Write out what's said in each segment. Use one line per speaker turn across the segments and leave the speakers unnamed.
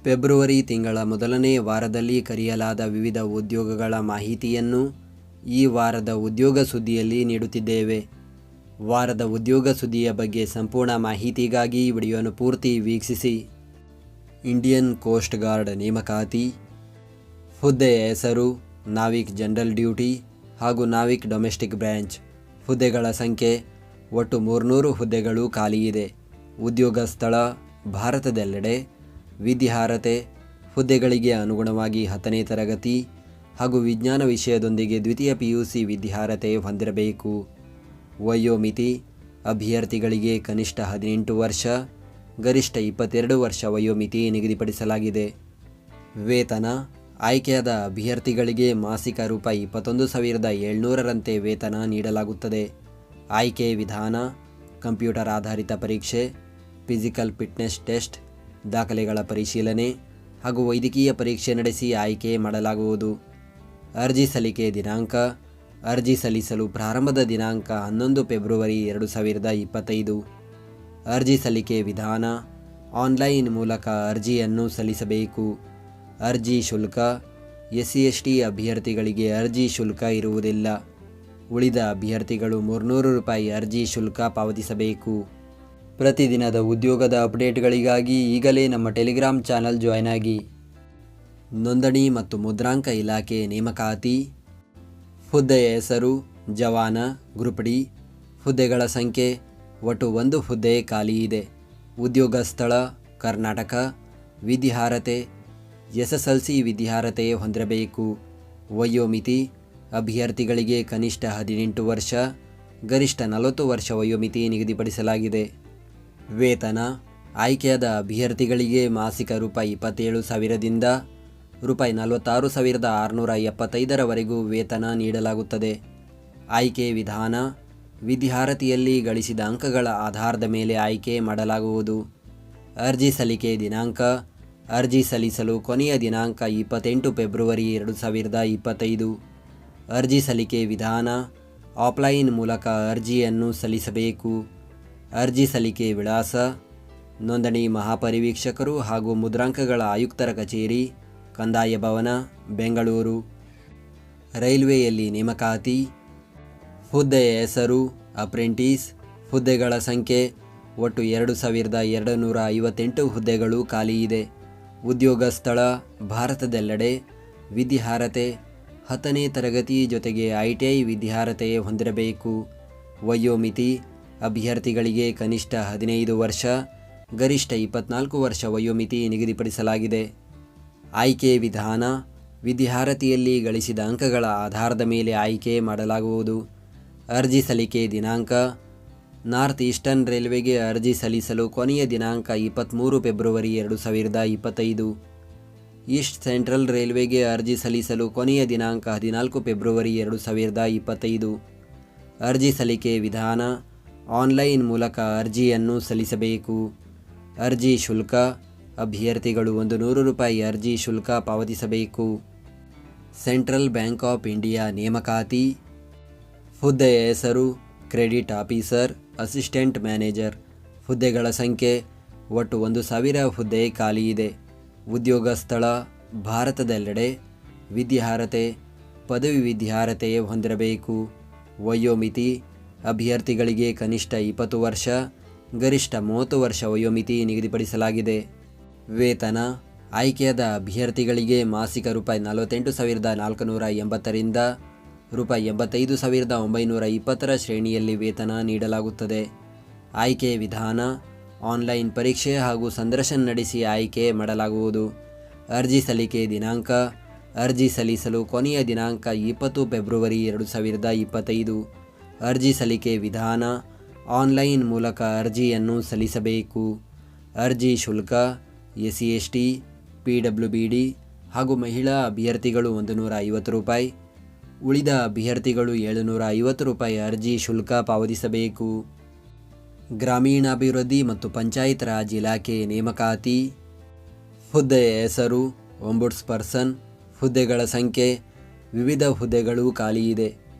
February ತಿಂಗಳ ಮೊದಲನೇ ವಾರದಲ್ಲಿ ಕರೆಯಲಾದ ವಿವಿಧ ಉದ್ಯೋಗಗಳ ಮಾಹಿತಿಯನ್ನು ಈ ವಾರದ ಉದ್ಯೋಗ ಸುದ್ದಿಯಲ್ಲಿ ನೀಡುತ್ತಿದ್ದೇವೆ. ವಾರದ ಉದ್ಯೋಗ ಸುದ್ದಿಯ ಬಗ್ಗೆ ಸಂಪೂರ್ಣ ಮಾಹಿತಿಗಾಗಿ ವಿಡಿಯೋನ ಪೂರ್ತಿ ವೀಕ್ಷಿಸಿ. ಇಂಡಿಯನ್ ಕೋಸ್ಟ್ ಗಾರ್ಡ್ ನೇಮಕಾತಿ. ಹುದ್ದೆಯ ಹೆಸರು ನಾವಿಕ್ ಜನರಲ್ ಡ್ಯೂಟಿ ಹಾಗೂ ನಾವಿಕ್ ಡೊಮೆಸ್ಟಿಕ್ ಬ್ರಾಂಚ್. ಹುದ್ದೆಗಳ ಸಂಖ್ಯೆ ಒಟ್ಟು 300 ಹುದ್ದೆಗಳು ಖಾಲಿಯಿದೆ. ಉದ್ಯೋಗ ಸ್ಥಳ ಭಾರತದೆಲ್ಲೆಡೆ. ವಿದ್ಯಾರ್ಹತೆ ಹುದ್ದೆಗಳಿಗೆ ಅನುಗುಣವಾಗಿ 10ನೇ ತರಗತಿ ಹಾಗೂ ವಿಜ್ಞಾನ ವಿಷಯದೊಂದಿಗೆ ದ್ವಿತೀಯ PUC ವಿದ್ಯಾರ್ಹತೆ ಹೊಂದಿರಬೇಕು. ವಯೋಮಿತಿ ಅಭ್ಯರ್ಥಿಗಳಿಗೆ ಕನಿಷ್ಠ 18 ವರ್ಷ, ಗರಿಷ್ಠ 22 ವರ್ಷ ವಯೋಮಿತಿ ನಿಗದಿಪಡಿಸಲಾಗಿದೆ. ವೇತನ ಆಯ್ಕೆಯಾದ ಅಭ್ಯರ್ಥಿಗಳಿಗೆ ಮಾಸಿಕ ರೂಪಾಯಿ 21,700ರಂತೆ ವೇತನ ನೀಡಲಾಗುತ್ತದೆ. ಆಯ್ಕೆ ವಿಧಾನ ಕಂಪ್ಯೂಟರ್ ಆಧಾರಿತ ಪರೀಕ್ಷೆ, ಫಿಸಿಕಲ್ ಫಿಟ್ನೆಸ್ ಟೆಸ್ಟ್, ದಾಖಲೆಗಳ ಪರಿಶೀಲನೆ ಹಾಗೂ ವೈದ್ಯಕೀಯ ಪರೀಕ್ಷೆ ನಡೆಸಿ ಆಯ್ಕೆ ಮಾಡಲಾಗುವುದು. ಅರ್ಜಿ ಸಲ್ಲಿಕೆ ದಿನಾಂಕ. ಅರ್ಜಿ ಸಲ್ಲಿಸಲು ಪ್ರಾರಂಭದ ದಿನಾಂಕ 11 ಫೆಬ್ರವರಿ 2025. ಅರ್ಜಿ ಸಲ್ಲಿಕೆ ವಿಧಾನ ಆನ್ಲೈನ್ ಮೂಲಕ ಅರ್ಜಿಯನ್ನು ಸಲ್ಲಿಸಬೇಕು. ಅರ್ಜಿ ಶುಲ್ಕ SC/ST ಅಭ್ಯರ್ಥಿಗಳಿಗೆ ಅರ್ಜಿ ಶುಲ್ಕ ಇರುವುದಿಲ್ಲ. ಉಳಿದ ಅಭ್ಯರ್ಥಿಗಳು 300 ರೂಪಾಯಿ ಅರ್ಜಿ ಶುಲ್ಕ ಪಾವತಿಸಬೇಕು. ಪ್ರತಿದಿನದ ಉದ್ಯೋಗದ ಅಪ್ಡೇಟ್ಗಳಿಗಾಗಿ ಈಗಲೇ ನಮ್ಮ ಟೆಲಿಗ್ರಾಮ್ ಚಾನಲ್ ಜಾಯ್ನ್ ಆಗಿ. ನೋಂದಣಿ ಮತ್ತು ಮುದ್ರಾಂಕ ಇಲಾಖೆ ನೇಮಕಾತಿ. ಹುದ್ದೆಯ ಹೆಸರು ಜವಾನ ಗ್ರೂಪ್ ಡಿ. ಹುದ್ದೆಗಳ ಸಂಖ್ಯೆ ಒಟ್ಟು 1 ಹುದ್ದೆ ಖಾಲಿ ಇದೆ. ಉದ್ಯೋಗ ಸ್ಥಳ ಕರ್ನಾಟಕ. ವಿದ್ಯಾರ್ಹತೆ SSLC ವಿದ್ಯಾರ್ಹತೆ ಹೊಂದಿರಬೇಕು. ವಯೋಮಿತಿ ಅಭ್ಯರ್ಥಿಗಳಿಗೆ ಕನಿಷ್ಠ 18 ವರ್ಷ, ಗರಿಷ್ಠ 40 ವರ್ಷ ವಯೋಮಿತಿ ನಿಗದಿಪಡಿಸಲಾಗಿದೆ. ವೇತನ ಆಯ್ಕೆಯಾದ ಅಭ್ಯರ್ಥಿಗಳಿಗೆ ಮಾಸಿಕ ರೂಪಾಯಿ 27,000ದಿಂದ ರೂಪಾಯಿ 46,675ರವರೆಗೂ ವೇತನ ನೀಡಲಾಗುತ್ತದೆ. ಆಯ್ಕೆ ವಿಧಾನ ವಿದ್ಯಾರ್ಹತೆಯಲ್ಲಿ ಗಳಿಸಿದ ಅಂಕಗಳ ಆಧಾರದ ಮೇಲೆ ಆಯ್ಕೆ ಮಾಡಲಾಗುವುದು. ಅರ್ಜಿ ಸಲ್ಲಿಕೆ ದಿನಾಂಕ. ಅರ್ಜಿ ಸಲ್ಲಿಸಲು ಕೊನೆಯ ದಿನಾಂಕ 28 ಫೆಬ್ರವರಿ 2025. ಅರ್ಜಿ ಸಲ್ಲಿಕೆ ವಿಧಾನ ಆಫ್ಲೈನ್ ಮೂಲಕ ಅರ್ಜಿಯನ್ನು ಸಲ್ಲಿಸಬೇಕು. ಅರ್ಜಿ ಸಲ್ಲಿಕೆ ವಿಳಾಸ ನೋಂದಣಿ ಮಹಾಪರಿವೀಕ್ಷಕರು ಹಾಗೂ ಮುದ್ರಾಂಕಗಳ ಆಯುಕ್ತರ ಕಚೇರಿ, ಕಂದಾಯ ಭವನ, ಬೆಂಗಳೂರು. ರೈಲ್ವೆಯಲ್ಲಿ ನೇಮಕಾತಿ. ಹುದ್ದೆಯ ಹೆಸರು ಅಪ್ರೆಂಟಿಸ್. ಹುದ್ದೆಗಳ ಸಂಖ್ಯೆ ಒಟ್ಟು 2,258 ಹುದ್ದೆಗಳು ಖಾಲಿಯಿದೆ. ಉದ್ಯೋಗ ಸ್ಥಳ ಭಾರತದೆಲ್ಲೆಡೆ. ವಿದ್ಯಾರ್ಹತೆ 10ನೇ ತರಗತಿ ಜೊತೆಗೆ ITI ವಿದ್ಯಾರ್ಹತೆ ಹೊಂದಿರಬೇಕು. ವಯೋಮಿತಿ ಅಭ್ಯರ್ಥಿಗಳಿಗೆ ಕನಿಷ್ಠ 15 ವರ್ಷ, ಗರಿಷ್ಠ 24 ವರ್ಷ ವಯೋಮಿತಿ ನಿಗದಿಪಡಿಸಲಾಗಿದೆ. ಆಯ್ಕೆ ವಿಧಾನ ವಿದ್ಯಾರ್ಹತೆಯಲ್ಲಿ ಗಳಿಸಿದ ಅಂಕಗಳ ಆಧಾರದ ಮೇಲೆ ಆಯ್ಕೆ ಮಾಡಲಾಗುವುದು. ಅರ್ಜಿ ಸಲ್ಲಿಕೆ ದಿನಾಂಕ. ನಾರ್ತ್ ಈಸ್ಟರ್ನ್ ರೈಲ್ವೆಗೆ ಅರ್ಜಿ ಸಲ್ಲಿಸಲು ಕೊನೆಯ ದಿನಾಂಕ 23 ಫೆಬ್ರವರಿ 2025. ಈಸ್ಟ್ ಸೆಂಟ್ರಲ್ ರೈಲ್ವೆಗೆ ಅರ್ಜಿ ಸಲ್ಲಿಸಲು ಕೊನೆಯ ದಿನಾಂಕ 14 ಫೆಬ್ರವರಿ 2025. ಅರ್ಜಿ ಸಲ್ಲಿಕೆ ವಿಧಾನ ಆನ್ಲೈನ್ ಮೂಲಕ ಅರ್ಜಿಯನ್ನು ಸಲ್ಲಿಸಬೇಕು. ಅರ್ಜಿ ಶುಲ್ಕ ಅಭ್ಯರ್ಥಿಗಳು 100 ರೂಪಾಯಿ ಅರ್ಜಿ ಶುಲ್ಕ ಪಾವತಿಸಬೇಕು. ಸೆಂಟ್ರಲ್ ಬ್ಯಾಂಕ್ ಆಫ್ ಇಂಡಿಯಾ ನೇಮಕಾತಿ. ಹುದ್ದೆಯ ಹೆಸರು ಕ್ರೆಡಿಟ್ ಆಫೀಸರ್ ಅಸಿಸ್ಟೆಂಟ್ ಮ್ಯಾನೇಜರ್. ಹುದ್ದೆಗಳ ಸಂಖ್ಯೆ ಒಟ್ಟು 1,000 ಹುದ್ದೆ ಖಾಲಿಯಿದೆ. ಉದ್ಯೋಗ ಸ್ಥಳ ಭಾರತದೆಲ್ಲೆಡೆ. ವಿದ್ಯಾರ್ಹತೆ ಪದವಿ ವಿದ್ಯಾರ್ಹತೆ ಹೊಂದಿರಬೇಕು. ವಯೋಮಿತಿ ಅಭ್ಯರ್ಥಿಗಳಿಗೆ ಕನಿಷ್ಠ 20 ವರ್ಷ, ಗರಿಷ್ಠ 30 ವರ್ಷ ವಯೋಮಿತಿ ನಿಗದಿಪಡಿಸಲಾಗಿದೆ. ವೇತನ ಆಯ್ಕೆಯಾದ ಅಭ್ಯರ್ಥಿಗಳಿಗೆ ಮಾಸಿಕ ರೂಪಾಯಿ 48,480ರಿಂದ ರೂಪಾಯಿ 85,920ರ ಶ್ರೇಣಿಯಲ್ಲಿ ವೇತನ ನೀಡಲಾಗುತ್ತದೆ. ಆಯ್ಕೆ ವಿಧಾನ ಆನ್ಲೈನ್ ಪರೀಕ್ಷೆ ಹಾಗೂ ಸಂದರ್ಶನ ನಡೆಸಿ ಆಯ್ಕೆ ಮಾಡಲಾಗುವುದು. ಅರ್ಜಿ ಸಲ್ಲಿಕೆ ದಿನಾಂಕ. ಅರ್ಜಿ ಸಲ್ಲಿಸಲು ಕೊನೆಯ ದಿನಾಂಕ 20 ಫೆಬ್ರವರಿ 2025. ಅರ್ಜಿ ಸಲ್ಲಿಕೆ ವಿಧಾನ ಆನ್ಲೈನ್ ಮೂಲಕ ಅರ್ಜಿಯನ್ನು ಸಲ್ಲಿಸಬೇಕು. ಅರ್ಜಿ ಶುಲ್ಕ SC/ST, PWBD ಹಾಗೂ ಮಹಿಳಾ ಅಭ್ಯರ್ಥಿಗಳು 150 ರೂಪಾಯಿ, ಉಳಿದ ಅಭ್ಯರ್ಥಿಗಳು 750 ರೂಪಾಯಿ ಅರ್ಜಿ ಶುಲ್ಕ ಪಾವತಿಸಬೇಕು. ಗ್ರಾಮೀಣಾಭಿವೃದ್ಧಿ ಮತ್ತು ಪಂಚಾಯತ್ ರಾಜ್ ಇಲಾಖೆ ನೇಮಕಾತಿ. ಹುದ್ದೆಯ ಹೆಸರು ಒಂಬುಡ್ಸ್ ಪರ್ಸನ್. ಹುದ್ದೆಗಳ ಸಂಖ್ಯೆ ವಿವಿಧ ಹುದ್ದೆಗಳು ಖಾಲಿಯಿದೆ.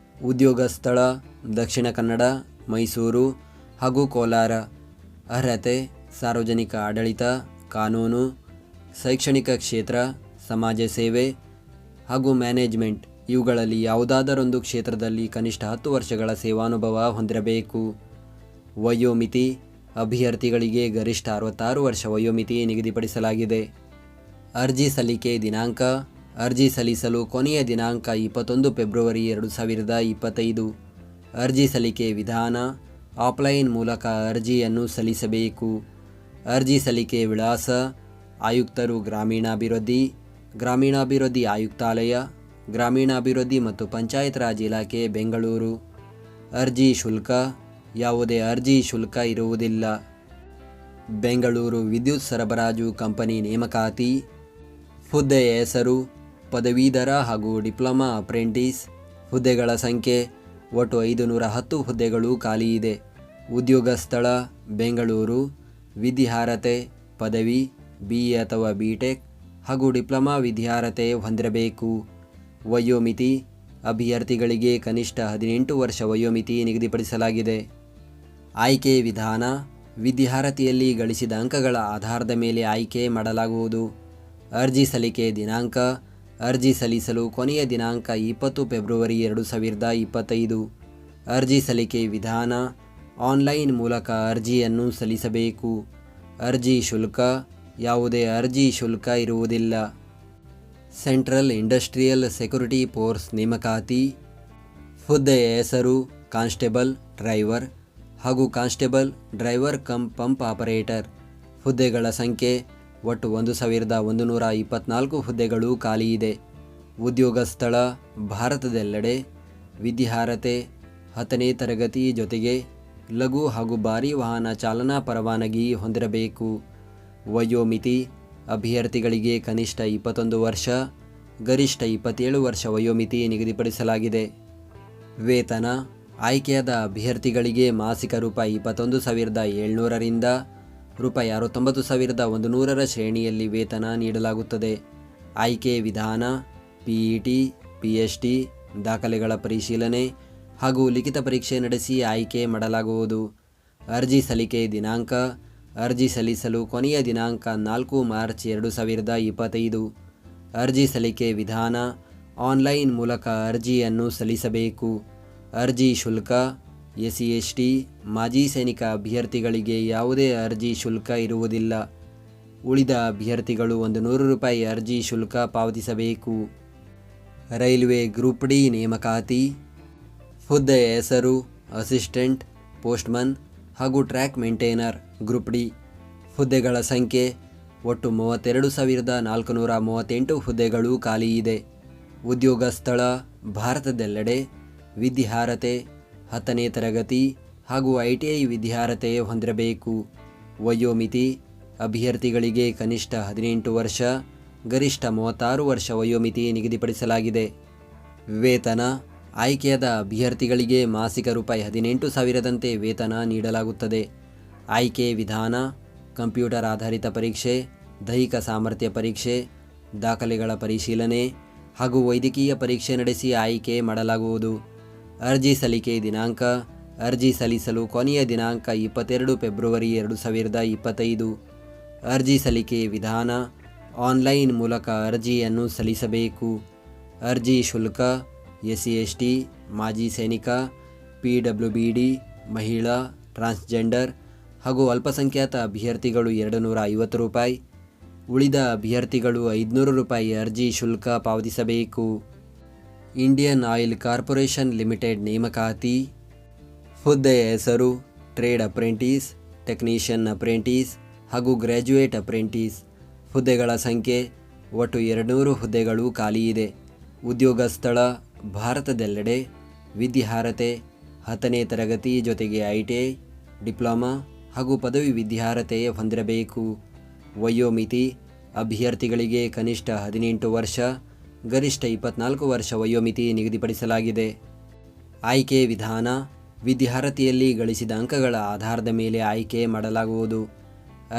ಉದ್ಯೋಗ ಸ್ಥಳ ದಕ್ಷಿಣ ಕನ್ನಡ, ಮೈಸೂರು ಹಾಗೂ ಕೋಲಾರ. ಅರ್ಹತೆ ಸಾರ್ವಜನಿಕ ಆಡಳಿತ, ಕಾನೂನು ಶೈಕ್ಷಣಿಕ ಕ್ಷೇತ್ರ, ಸಮಾಜ ಸೇವೆ ಹಾಗೂ ಮ್ಯಾನೇಜ್ಮೆಂಟ್ ಇವುಗಳಲ್ಲಿ ಯಾವುದಾದರೊಂದು ಕ್ಷೇತ್ರದಲ್ಲಿ ಕನಿಷ್ಠ 10 ವರ್ಷಗಳ ಸೇವಾನುಭವ ಹೊಂದಿರಬೇಕು. ವಯೋಮಿತಿ ಅಭ್ಯರ್ಥಿಗಳಿಗೆ ಗರಿಷ್ಠ 66 ವರ್ಷ ವಯೋಮಿತಿ ನಿಗದಿಪಡಿಸಲಾಗಿದೆ. ಅರ್ಜಿ ಸಲ್ಲಿಕೆ ದಿನಾಂಕ: ಅರ್ಜಿ ಸಲ್ಲಿಸಲು ಕೊನೆಯ ದಿನಾಂಕ 21 ಫೆಬ್ರವರಿ 2025. ಅರ್ಜಿ ಸಲ್ಲಿಕೆ ವಿಧಾನ: ಆಫ್ಲೈನ್ ಮೂಲಕ ಅರ್ಜಿಯನ್ನು ಸಲ್ಲಿಸಬೇಕು. ಅರ್ಜಿ ಸಲ್ಲಿಕೆ ವಿಳಾಸ: ಆಯುಕ್ತರು ಗ್ರಾಮೀಣಾಭಿವೃದ್ಧಿ ಆಯುಕ್ತಾಲಯ, ಗ್ರಾಮೀಣಾಭಿವೃದ್ಧಿ ಮತ್ತು ಪಂಚಾಯತ್ ರಾಜ್ ಇಲಾಖೆ, ಬೆಂಗಳೂರು. ಅರ್ಜಿ ಶುಲ್ಕ: ಯಾವುದೇ ಅರ್ಜಿ ಶುಲ್ಕ ಇರುವುದಿಲ್ಲ. ಬೆಂಗಳೂರು ವಿದ್ಯುತ್ ಸರಬರಾಜು ಕಂಪನಿ ನೇಮಕಾತಿ. ಹುದ್ದೆಯ ಹೆಸರು: ಪದವೀಧರ ಹಾಗೂ ಡಿಪ್ಲೊಮಾ ಅಪ್ರೆಂಟಿಸ್. ಹುದ್ದೆಗಳ ಸಂಖ್ಯೆ: ಒಟ್ಟು 510 ಹುದ್ದೆಗಳು ಖಾಲಿ ಇದೆ. ಉದ್ಯೋಗ ಸ್ಥಳ: ಬೆಂಗಳೂರು. ವಿದ್ಯಾರ್ಹತೆ: ಪದವಿ, BA ಅಥವಾ BTech ಹಾಗೂ ಡಿಪ್ಲೊಮಾ ವಿದ್ಯಾರ್ಹತೆ ಹೊಂದಿರಬೇಕು. ವಯೋಮಿತಿ: ಅಭ್ಯರ್ಥಿಗಳಿಗೆ ಕನಿಷ್ಠ 18 ವರ್ಷ ವಯೋಮಿತಿ ನಿಗದಿಪಡಿಸಲಾಗಿದೆ. ಆಯ್ಕೆ ವಿಧಾನ: ವಿದ್ಯಾರ್ಹತೆಯಲ್ಲಿ ಗಳಿಸಿದ ಅಂಕಗಳ ಆಧಾರದ ಮೇಲೆ ಆಯ್ಕೆ ಮಾಡಲಾಗುವುದು. ಅರ್ಜಿ ಸಲ್ಲಿಕೆ ದಿನಾಂಕ: ಅರ್ಜಿ ಸಲ್ಲಿಸಲು ಕೊನೆಯ ದಿನಾಂಕ 20 ಫೆಬ್ರವರಿ 2025. ಅರ್ಜಿ ಸಲ್ಲಿಕೆ ವಿಧಾನ: ಆನ್ಲೈನ್ ಮೂಲಕ ಅರ್ಜಿಯನ್ನು ಸಲ್ಲಿಸಬೇಕು. ಅರ್ಜಿ ಶುಲ್ಕ: ಯಾವುದೇ ಅರ್ಜಿ ಶುಲ್ಕ ಇರುವುದಿಲ್ಲ. ಸೆಂಟ್ರಲ್ ಇಂಡಸ್ಟ್ರಿಯಲ್ ಸೆಕ್ಯೂರಿಟಿ ಫೋರ್ಸ್ ನೇಮಕಾತಿ. ಹುದ್ದೆಯ ಹೆಸರು: ಕಾನ್ಸ್ಟೇಬಲ್ ಡ್ರೈವರ್ ಹಾಗೂ constable driver come pump operator. ಹುದ್ದೆಗಳ ಸಂಖ್ಯೆ: ಒಟ್ಟು 1124 ಹುದ್ದೆಗಳು ಖಾಲಿ ಇದೆ. ಉದ್ಯೋಗ ಸ್ಥಳ: ಭಾರತದೆಲ್ಲೆಡೆ. ವಿದ್ಯಾರ್ಹತೆ: 10ನೇ ತರಗತಿ ಜೊತೆಗೆ ಲಘು ಹಾಗೂ ಭಾರೀ ವಾಹನ ಚಾಲನಾ ಪರವಾನಗಿ ಹೊಂದಿರಬೇಕು. ವಯೋಮಿತಿ: ಅಭ್ಯರ್ಥಿಗಳಿಗೆ ಕನಿಷ್ಠ 21 ವರ್ಷ, ಗರಿಷ್ಠ 27 ವರ್ಷ ವಯೋಮಿತಿ ನಿಗದಿಪಡಿಸಲಾಗಿದೆ. ವೇತನ: ಆಯ್ಕೆಯಾದ ಅಭ್ಯರ್ಥಿಗಳಿಗೆ ಮಾಸಿಕ ರೂಪಾಯಿ 21,700 ರಿಂದ ರೂಪಾಯಿ 69,100 ಶ್ರೇಣಿಯಲ್ಲಿ ವೇತನ ನೀಡಲಾಗುತ್ತದೆ. ಆಯ್ಕೆ ವಿಧಾನ: PET, PST, ದಾಖಲೆಗಳ ಪರಿಶೀಲನೆ ಹಾಗೂ ಲಿಖಿತ ಪರೀಕ್ಷೆ ನಡೆಸಿ ಆಯ್ಕೆ ಮಾಡಲಾಗುವುದು. ಅರ್ಜಿ ಸಲ್ಲಿಕೆ ದಿನಾಂಕ: ಅರ್ಜಿ ಸಲ್ಲಿಸಲು ಕೊನೆಯ ದಿನಾಂಕ 4 ಮಾರ್ಚ್ 2025. ಅರ್ಜಿ ಸಲ್ಲಿಕೆ ವಿಧಾನ: ಆನ್ಲೈನ್ ಮೂಲಕ ಅರ್ಜಿಯನ್ನು ಸಲ್ಲಿಸಬೇಕು. ಅರ್ಜಿ ಶುಲ್ಕ: SC/ST, ಮಾಜಿ ಸೈನಿಕ ಅಭ್ಯರ್ಥಿಗಳಿಗೆ ಯಾವುದೇ ಅರ್ಜಿ ಶುಲ್ಕ ಇರುವುದಿಲ್ಲ. ಉಳಿದ ಅಭ್ಯರ್ಥಿಗಳು 100 ರೂಪಾಯಿ ಅರ್ಜಿ ಶುಲ್ಕ ಪಾವತಿಸಬೇಕು. ರೈಲ್ವೆ ಗ್ರೂಪ್ ಡಿ ನೇಮಕಾತಿ. ಹುದ್ದೆಯ ಹೆಸರು: ಅಸಿಸ್ಟೆಂಟ್ ಪೋಸ್ಟ್ಮನ್ ಹಾಗೂ ಟ್ರ್ಯಾಕ್ ಮೇಂಟೈನರ್ ಗ್ರೂಪ್ ಡಿ. ಹುದ್ದೆಗಳ ಸಂಖ್ಯೆ: ಒಟ್ಟು 32,438 ಹುದ್ದೆಗಳು ಖಾಲಿ ಇದೆ. ಉದ್ಯೋಗ ಸ್ಥಳ: ಭಾರತದೆಲ್ಲೆಡೆ. ವಿದ್ಯಾರ್ಹತೆ: 10ನೇ ತರಗತಿ ಹಾಗೂ ITI ವಿದ್ಯಾರ್ಹತೆ ಹೊಂದಿರಬೇಕು. ವಯೋಮಿತಿ: ಅಭ್ಯರ್ಥಿಗಳಿಗೆ ಕನಿಷ್ಠ 18 ವರ್ಷ, ಗರಿಷ್ಠ 36 ವರ್ಷ ವಯೋಮಿತಿ ನಿಗದಿಪಡಿಸಲಾಗಿದೆ. ವೇತನ: ಆಯ್ಕೆಯಾದ ಅಭ್ಯರ್ಥಿಗಳಿಗೆ ಮಾಸಿಕ ರೂಪಾಯಿ 18,000ದಂತೆ ವೇತನ ನೀಡಲಾಗುತ್ತದೆ. ಆಯ್ಕೆ ವಿಧಾನ: ಕಂಪ್ಯೂಟರ್ ಆಧಾರಿತ ಪರೀಕ್ಷೆ, ದೈಹಿಕ ಸಾಮರ್ಥ್ಯ ಪರೀಕ್ಷೆ, ದಾಖಲೆಗಳ ಪರಿಶೀಲನೆ ಹಾಗೂ ವೈದ್ಯಕೀಯ ಪರೀಕ್ಷೆ ನಡೆಸಿ ಆಯ್ಕೆ ಮಾಡಲಾಗುವುದು. ಅರ್ಜಿ ಸಲ್ಲಿಕೆ ದಿನಾಂಕ: ಅರ್ಜಿ ಸಲ್ಲಿಸಲು ಕೊನೆಯ ದಿನಾಂಕ 22 ಫೆಬ್ರವರಿ 2025. ಅರ್ಜಿ ಸಲ್ಲಿಕೆ ವಿಧಾನ: ಆನ್ಲೈನ್ ಮೂಲಕ ಅರ್ಜಿಯನ್ನು ಸಲ್ಲಿಸಬೇಕು. ಅರ್ಜಿ ಶುಲ್ಕ: SC/ST, ಮಾಜಿ ಸೈನಿಕ, PWBD, ಮಹಿಳಾ, ಟ್ರಾನ್ಸ್ಜೆಂಡರ್ ಹಾಗೂ ಅಲ್ಪಸಂಖ್ಯಾತ ಅಭ್ಯರ್ಥಿಗಳು 250 ರೂಪಾಯಿ. ಉಳಿದ ಅಭ್ಯರ್ಥಿಗಳು 500 ರೂಪಾಯಿ ಅರ್ಜಿ ಶುಲ್ಕ ಪಾವತಿಸಬೇಕು. ಇಂಡಿಯನ್ ಆಯಿಲ್ ಕಾರ್ಪೊರೇಷನ್ ಲಿಮಿಟೆಡ್ ನೇಮಕಾತಿ. ಹುದ್ದೆಯ ಹೆಸರು: ಟ್ರೇಡ್ ಅಪ್ರೆಂಟಿಸ್, ಟೆಕ್ನಿಷಿಯನ್ ಅಪ್ರೆಂಟಿಸ್ ಹಾಗೂ ಗ್ರ್ಯಾಜುಯೇಟ್ ಅಪ್ರೆಂಟಿಸ್. ಹುದ್ದೆಗಳ ಸಂಖ್ಯೆ: ಒಟ್ಟು 200 ಹುದ್ದೆಗಳು ಖಾಲಿ ಇದೆ. ಉದ್ಯೋಗ ಸ್ಥಳ: ಭಾರತದೆಲ್ಲೆಡೆ. ವಿದ್ಯಾರ್ಹತೆ: 10ನೇ ತರಗತಿ ಜೊತೆಗೆ ITI, ಡಿಪ್ಲೊಮಾ ಹಾಗೂ ಪದವಿ ವಿದ್ಯಾರ್ಹತೆ ಹೊಂದಿರಬೇಕು. ವಯೋಮಿತಿ: ಅಭ್ಯರ್ಥಿಗಳಿಗೆ ಕನಿಷ್ಠ 18 ವರ್ಷ, ಗರಿಷ್ಠ 24 ವರ್ಷ ವಯೋಮಿತಿ ನಿಗದಿಪಡಿಸಲಾಗಿದೆ. ಆಯ್ಕೆ ವಿಧಾನ: ವಿದ್ಯಾರ್ಹತೆಯಲ್ಲಿ ಗಳಿಸಿದ ಅಂಕಗಳ ಆಧಾರದ ಮೇಲೆ ಆಯ್ಕೆ ಮಾಡಲಾಗುವುದು.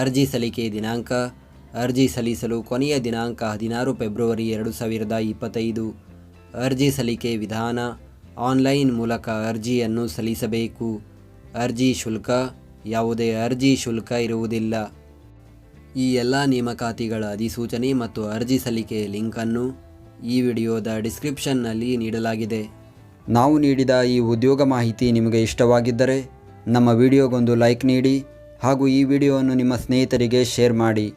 ಅರ್ಜಿ ಸಲ್ಲಿಕೆ ದಿನಾಂಕ: ಅರ್ಜಿ ಸಲ್ಲಿಸಲು ಕೊನೆಯ ದಿನಾಂಕ 16 ಫೆಬ್ರವರಿ 2025. ಅರ್ಜಿ ಸಲ್ಲಿಕೆ ವಿಧಾನ: ಆನ್ಲೈನ್ ಮೂಲಕ ಅರ್ಜಿಯನ್ನು ಸಲ್ಲಿಸಬೇಕು. ಅರ್ಜಿ ಶುಲ್ಕ: ಯಾವುದೇ ಅರ್ಜಿ ಶುಲ್ಕ ಇರುವುದಿಲ್ಲ. ಈ ಎಲ್ಲ ನೇಮಕಾತಿಗಳ ಅಧಿಸೂಚನೆ ಮತ್ತು ಅರ್ಜಿ ಸಲ್ಲಿಕೆಯ ಲಿಂಕನ್ನು ಈ ವಿಡಿಯೋದ ಡಿಸ್ಕ್ರಿಪ್ಷನ್ನಲ್ಲಿ ನೀಡಲಾಗಿದೆ. ನಾವು ನೀಡಿದ ಈ ಉದ್ಯೋಗ ಮಾಹಿತಿ ನಿಮಗೆ ಇಷ್ಟವಾಗಿದ್ದರೆ ನಮ್ಮ ವಿಡಿಯೋಗೊಂದು ಲೈಕ್ ನೀಡಿ ಹಾಗೂ ಈ ವಿಡಿಯೋವನ್ನು ನಿಮ್ಮ ಸ್ನೇಹಿತರಿಗೆ ಶೇರ್ ಮಾಡಿ.